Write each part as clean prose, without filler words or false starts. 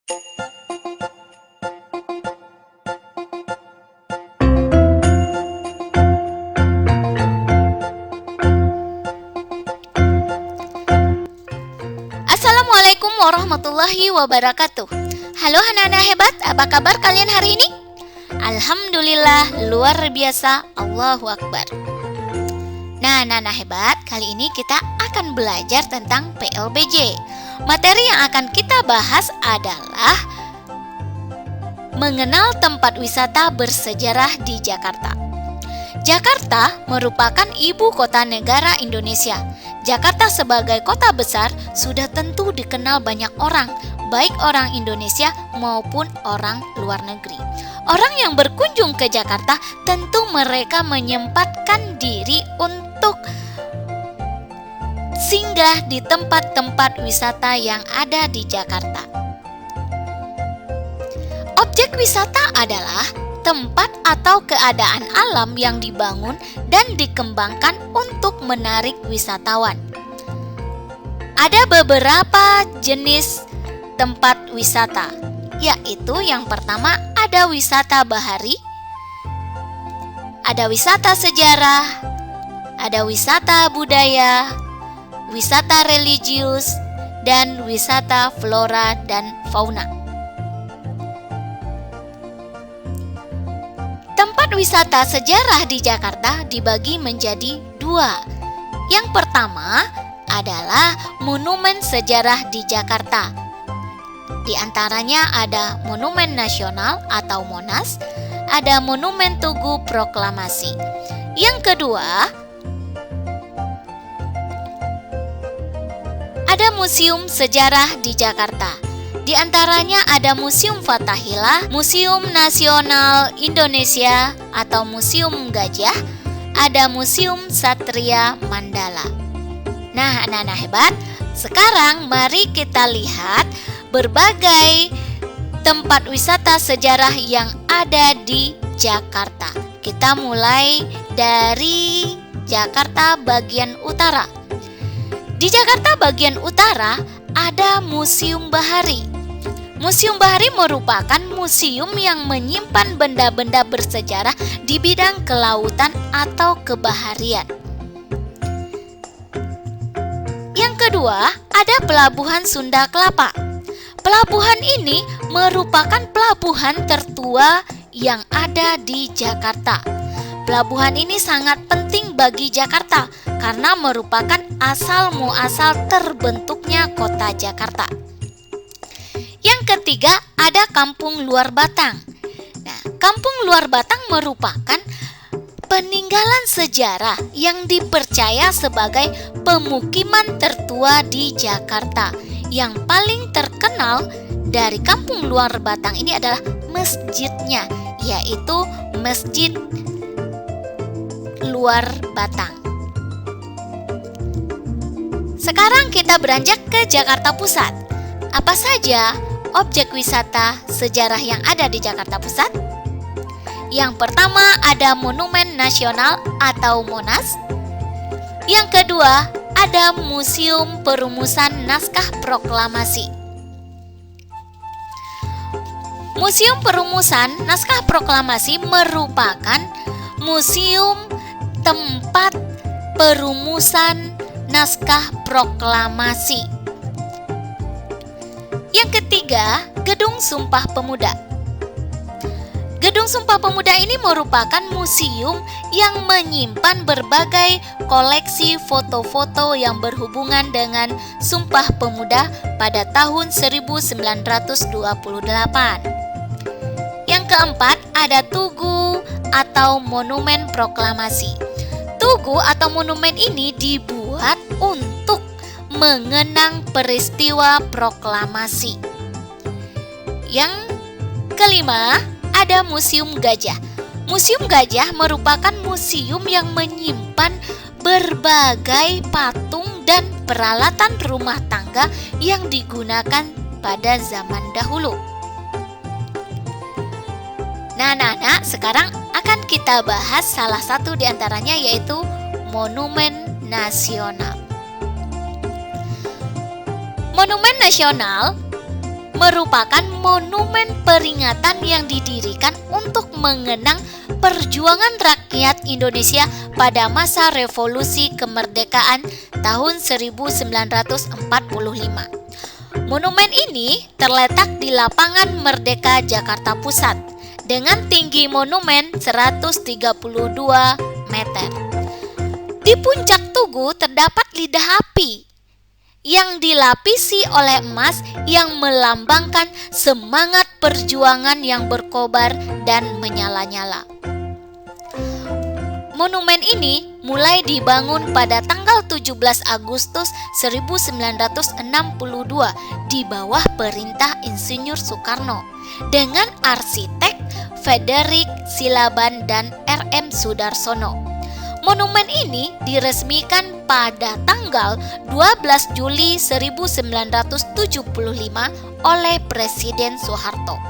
Assalamualaikum warahmatullahi wabarakatuh. Halo anak-anak hebat, apa kabar kalian hari ini? Alhamdulillah, luar biasa, Allahu Akbar. Nah, anak-anak hebat, kali ini kita akan belajar tentang PLBJ. Materi yang akan kita bahas adalah mengenal tempat wisata bersejarah di Jakarta. Jakarta merupakan ibu kota negara Indonesia. Jakarta sebagai kota besar sudah tentu dikenal banyak orang, baik orang Indonesia maupun orang luar negeri. Orang yang berkunjung ke Jakarta tentu mereka menyempatkan diri untuk singgah di tempat-tempat wisata yang ada di Jakarta. Objek wisata adalah tempat atau keadaan alam yang dibangun dan dikembangkan untuk menarik wisatawan. Ada beberapa jenis tempat wisata, yaitu yang pertama ada wisata bahari, ada wisata sejarah, ada wisata budaya, wisata religius, dan wisata flora dan fauna. Tempat wisata sejarah di Jakarta dibagi menjadi dua. Yang pertama adalah monumen sejarah di Jakarta. Di antaranya ada Monumen Nasional atau Monas, ada Monumen Tugu Proklamasi. Yang kedua, ada Museum Sejarah di Jakarta. Di antaranya ada Museum Fathahillah, Museum Nasional Indonesia atau Museum Gajah, ada Museum Satria Mandala. Nah, anak-anak hebat, sekarang mari kita lihat berbagai tempat wisata sejarah yang ada di Jakarta. Kita mulai dari Jakarta bagian utara. Di Jakarta bagian utara ada Museum Bahari. Museum Bahari merupakan museum yang menyimpan benda-benda bersejarah di bidang kelautan atau kebaharian. Yang kedua, ada Pelabuhan Sunda Kelapa. Pelabuhan ini merupakan pelabuhan tertua yang ada di Jakarta. Pelabuhan ini sangat penting bagi Jakarta karena merupakan asal muasal terbentuknya kota Jakarta. Yang ketiga, ada Kampung Luar Batang. Nah, Kampung Luar Batang merupakan peninggalan sejarah yang dipercaya sebagai pemukiman tertua di Jakarta. Yang paling terkenal dari Kampung Luar Batang ini adalah masjidnya, yaitu Masjid Luar Batang. Sekarang kita beranjak ke Jakarta Pusat. Apa saja objek wisata sejarah yang ada di Jakarta Pusat? Yang pertama ada Monumen Nasional atau Monas. Yang kedua ada Museum Perumusan Naskah Proklamasi. Museum Perumusan Naskah Proklamasi merupakan museum tempat perumusan naskah proklamasi. Yang ketiga, Gedung Sumpah Pemuda. Gedung Sumpah Pemuda ini merupakan museum yang menyimpan berbagai koleksi foto-foto yang berhubungan dengan Sumpah Pemuda pada tahun 1928. Yang keempat, ada Tugu atau Monumen Proklamasi. Tugu atau monumen ini dibuat untuk mengenang peristiwa proklamasi. Yang kelima, ada Museum Gajah. Museum Gajah merupakan museum yang menyimpan berbagai patung dan peralatan rumah tangga yang digunakan pada zaman dahulu. Nah, anak-anak, sekarang akan kita bahas salah satu di antaranya, yaitu Monumen Nasional. Monumen Nasional merupakan monumen peringatan yang didirikan untuk mengenang perjuangan rakyat Indonesia pada masa revolusi kemerdekaan tahun 1945. Monumen ini terletak di Lapangan Merdeka Jakarta Pusat dengan tinggi monumen 132 meter. Di puncak tugu terdapat lidah api yang dilapisi oleh emas yang melambangkan semangat perjuangan yang berkobar dan menyala-nyala. Monumen ini mulai dibangun pada tanggal 17 Agustus 1962 di bawah perintah Insinyur Soekarno dengan arsitek Frederick Silaban dan R.M. Sudarsono. Monumen ini diresmikan pada tanggal 12 Juli 1975 oleh Presiden Soeharto.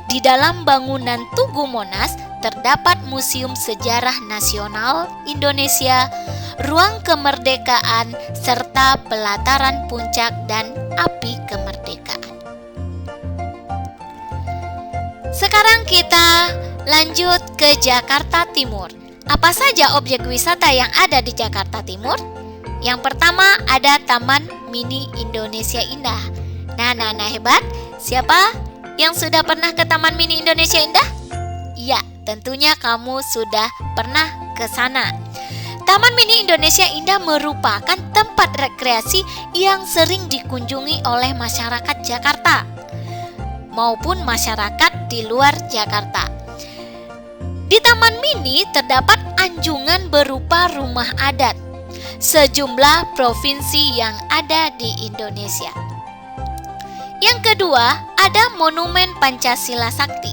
Di dalam bangunan Tugu Monas terdapat Museum Sejarah Nasional Indonesia, Ruang Kemerdekaan, serta pelataran puncak dan api kemerdekaan. Sekarang kita lanjut ke Jakarta Timur. Apa saja objek wisata yang ada di Jakarta Timur? Yang pertama ada Taman Mini Indonesia Indah. Nah, hebat. Siapa yang sudah pernah ke Taman Mini Indonesia Indah? Ya, tentunya kamu sudah pernah ke sana. Taman Mini Indonesia Indah merupakan tempat rekreasi yang sering dikunjungi oleh masyarakat Jakarta maupun masyarakat di luar Jakarta. Di Taman Mini terdapat anjungan berupa rumah adat sejumlah provinsi yang ada di Indonesia. Yang kedua, ada Monumen Pancasila Sakti.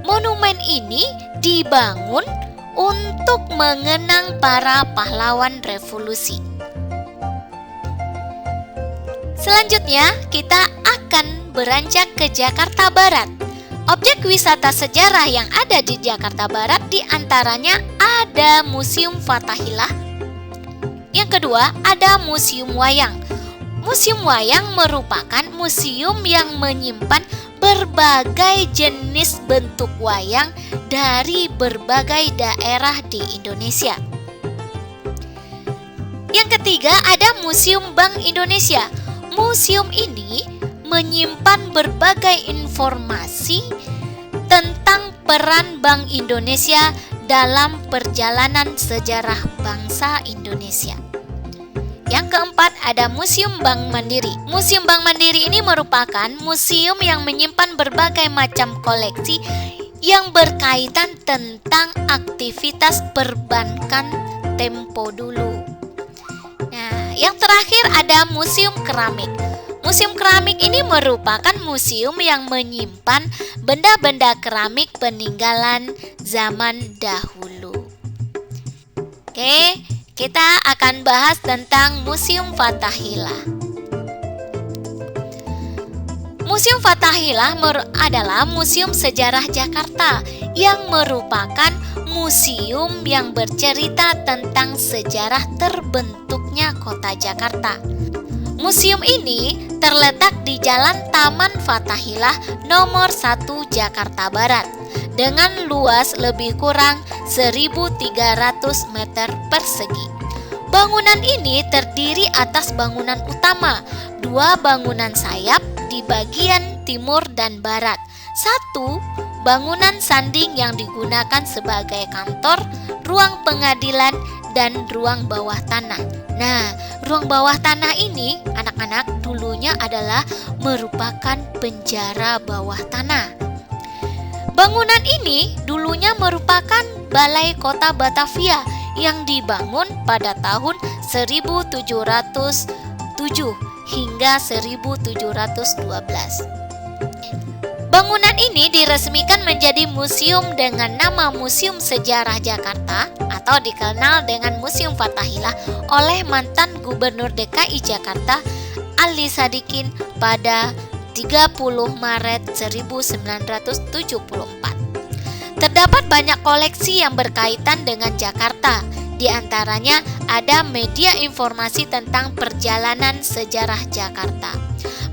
Monumen ini dibangun untuk mengenang para pahlawan revolusi. Selanjutnya, kita akan beranjak ke Jakarta Barat. Objek wisata sejarah yang ada di Jakarta Barat diantaranya ada Museum Fathahillah. Yang kedua, ada Museum Wayang. Museum Wayang merupakan museum yang menyimpan berbagai jenis bentuk wayang dari berbagai daerah di Indonesia. Yang ketiga, ada Museum Bank Indonesia. Museum ini menyimpan berbagai informasi tentang peran Bank Indonesia dalam perjalanan sejarah bangsa Indonesia. Yang keempat ada Museum Bank Mandiri. Museum Bank Mandiri ini merupakan museum yang menyimpan berbagai macam koleksi yang berkaitan tentang aktivitas perbankan tempo dulu. Nah, yang terakhir ada Museum Keramik. Museum keramik ini merupakan museum yang menyimpan benda-benda keramik peninggalan zaman dahulu. Oke, kita akan bahas tentang Museum Fathahillah. Museum Fathahillah adalah museum sejarah Jakarta yang merupakan museum yang bercerita tentang sejarah terbentuknya kota Jakarta. Museum ini terletak di Jalan Taman Fathahillah nomor 1 Jakarta Barat dengan luas lebih kurang 1.300 meter persegi. Bangunan ini terdiri atas bangunan utama, 2 bangunan sayap di bagian timur dan barat, 1 bangunan sanding yang digunakan sebagai kantor, ruang pengadilan, dan ruang bawah tanah. Nah, ruang bawah tanah ini anak-anak dulunya adalah merupakan penjara bawah tanah. Bangunan ini dulunya merupakan Balai Kota Batavia yang dibangun pada tahun 1707 hingga 1712. Bangunan ini diresmikan menjadi museum dengan nama Museum Sejarah Jakarta atau dikenal dengan Museum Fathahillah oleh mantan Gubernur DKI Jakarta Ali Sadikin pada 30 Maret 1974. Terdapat banyak koleksi yang berkaitan dengan Jakarta. Di antaranya ada media informasi tentang perjalanan sejarah Jakarta.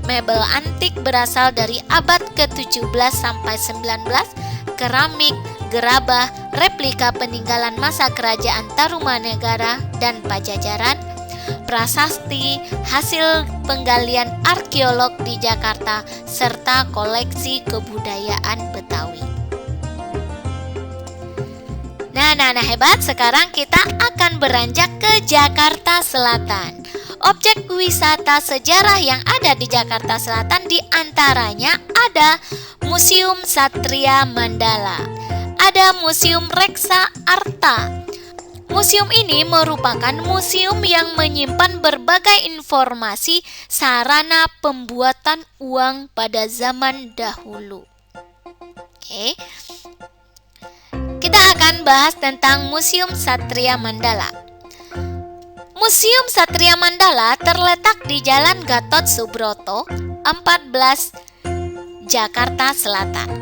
mebel antik berasal dari abad ke-17 sampai 19, keramik, gerabah, replika peninggalan masa kerajaan Tarumanegara dan Pajajaran, prasasti, hasil penggalian arkeolog di Jakarta, serta koleksi kebudayaan Betawi. Nah hebat, sekarang kita akan beranjak ke Jakarta Selatan. Objek wisata sejarah yang ada di Jakarta Selatan diantaranya ada Museum Satria Mandala, ada Museum Reksa Arta. Museum ini merupakan museum yang menyimpan berbagai informasi sarana pembuatan uang pada zaman dahulu. Oke. Kita akan bahas tentang Museum Satria Mandala. Museum Satria Mandala terletak di Jalan Gatot Subroto, 14, Jakarta Selatan.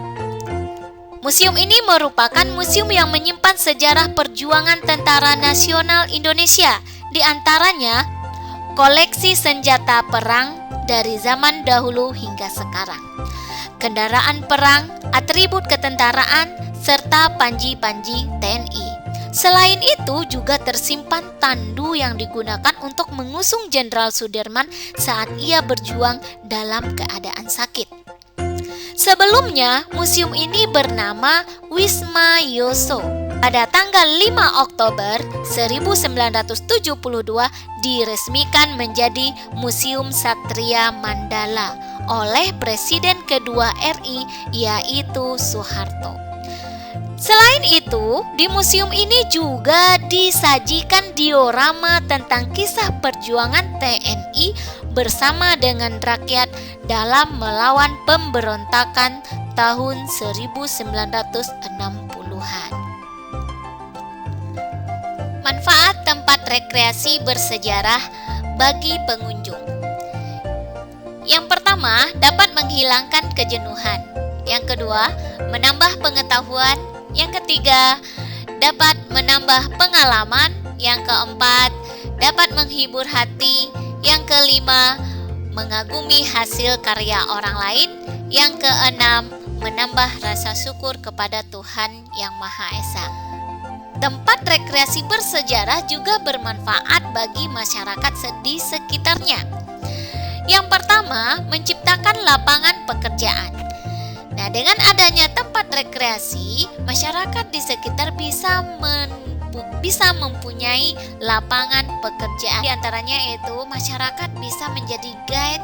Museum ini merupakan museum yang menyimpan sejarah perjuangan Tentara Nasional Indonesia, di antaranya koleksi senjata perang dari zaman dahulu hingga sekarang, kendaraan perang, atribut ketentaraan, serta panji-panji TNI. Selain itu juga tersimpan tandu yang digunakan untuk mengusung Jenderal Sudirman saat ia berjuang dalam keadaan sakit. Sebelumnya, museum ini bernama Wisma Yoso. Pada tanggal 5 Oktober 1972 diresmikan menjadi Museum Satria Mandala oleh Presiden kedua RI, yaitu Soeharto. Selain itu, di museum ini juga disajikan diorama tentang kisah perjuangan TNI bersama dengan rakyat dalam melawan pemberontakan tahun 1960-an. Manfaat tempat rekreasi bersejarah bagi pengunjung. Yang pertama, dapat menghilangkan kejenuhan. Yang kedua, menambah pengetahuan. Yang ketiga, dapat menambah pengalaman. Yang keempat, dapat menghibur hati. Yang kelima, mengagumi hasil karya orang lain. Yang keenam, menambah rasa syukur kepada Tuhan Yang Maha Esa. Tempat rekreasi bersejarah juga bermanfaat bagi masyarakat di sekitarnya. Yang pertama, menciptakan lapangan pekerjaan. Nah, dengan adanya tempat rekreasi, masyarakat di sekitar bisa mempunyai lapangan pekerjaan. Di antaranya yaitu masyarakat bisa menjadi guide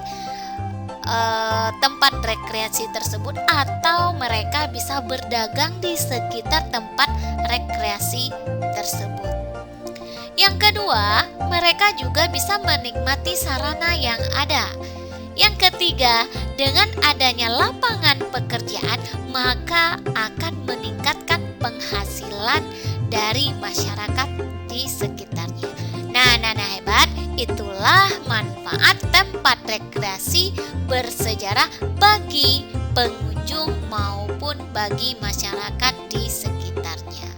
tempat rekreasi tersebut, atau mereka bisa berdagang di sekitar tempat rekreasi tersebut. Yang kedua, mereka juga bisa menikmati sarana yang ada. Yang ketiga, dengan adanya lapangan pekerjaan, maka akan meningkatkan penghasilan dari masyarakat di sekitarnya. Nah hebat, itulah manfaat tempat rekreasi bersejarah bagi pengunjung maupun bagi masyarakat di sekitarnya.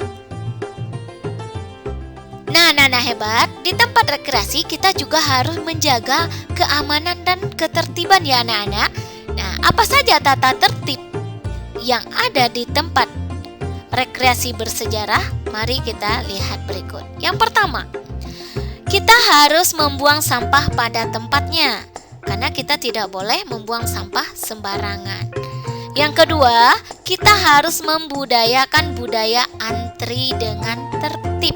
Nah hebat, di tempat rekreasi kita juga harus menjaga keamanan dan ketertiban ya anak-anak. Nah, apa saja tata tertib yang ada di tempat rekreasi bersejarah? Mari kita lihat berikut. Yang pertama, kita harus membuang sampah pada tempatnya, karena kita tidak boleh membuang sampah sembarangan. Yang kedua, kita harus membudayakan budaya antri dengan tertib.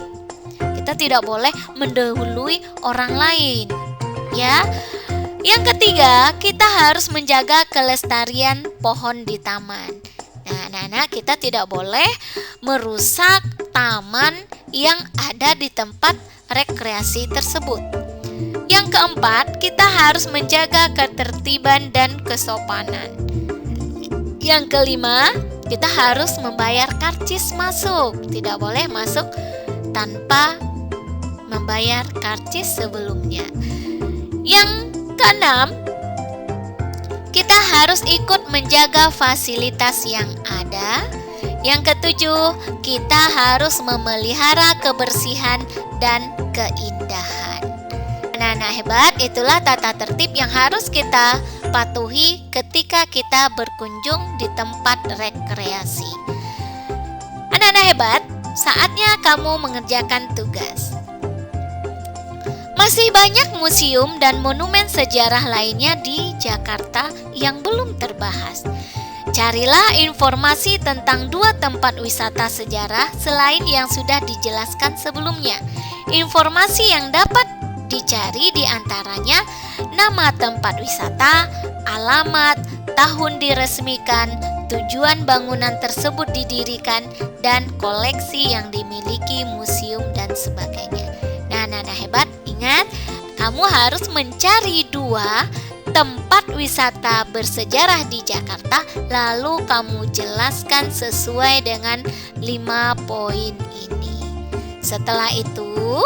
Kita tidak boleh mendahului orang lain, ya. Yang ketiga, kita harus menjaga kelestarian pohon di taman. Nah, anak-anak, kita tidak boleh merusak taman yang ada di tempat rekreasi tersebut. Yang keempat, kita harus menjaga ketertiban dan kesopanan. Yang kelima, kita harus membayar karcis masuk. Tidak boleh masuk tanpa membayar karcis sebelumnya. Yang keenam, kita harus ikut menjaga fasilitas yang ada. Yang ketujuh, kita harus memelihara kebersihan dan keindahan. Nah hebat, itulah tata tertib yang harus kita patuhi ketika kita berkunjung di tempat rekreasi. Anak-anak hebat, saatnya kamu mengerjakan tugas. Masih banyak museum dan monumen sejarah lainnya di Jakarta yang belum terbahas. Carilah informasi tentang 2 tempat wisata sejarah selain yang sudah dijelaskan sebelumnya. Informasi yang dapat dicari diantaranya nama tempat wisata, alamat, tahun diresmikan, tujuan bangunan tersebut didirikan, dan koleksi yang dimiliki museum dan sebagainya. Nah, anak-anak hebat, ingat, kamu harus mencari 2 tempat wisata bersejarah di Jakarta, lalu kamu jelaskan sesuai dengan 5 poin ini. Setelah itu,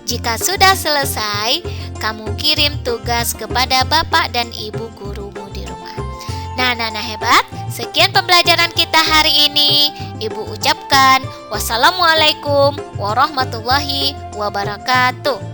jika sudah selesai, kamu kirim tugas kepada bapak dan ibu gurumu di rumah. Nah, anak-anak hebat, sekian pembelajaran kita hari ini. Ibu ucapkan wassalamualaikum warahmatullahi wabarakatuh.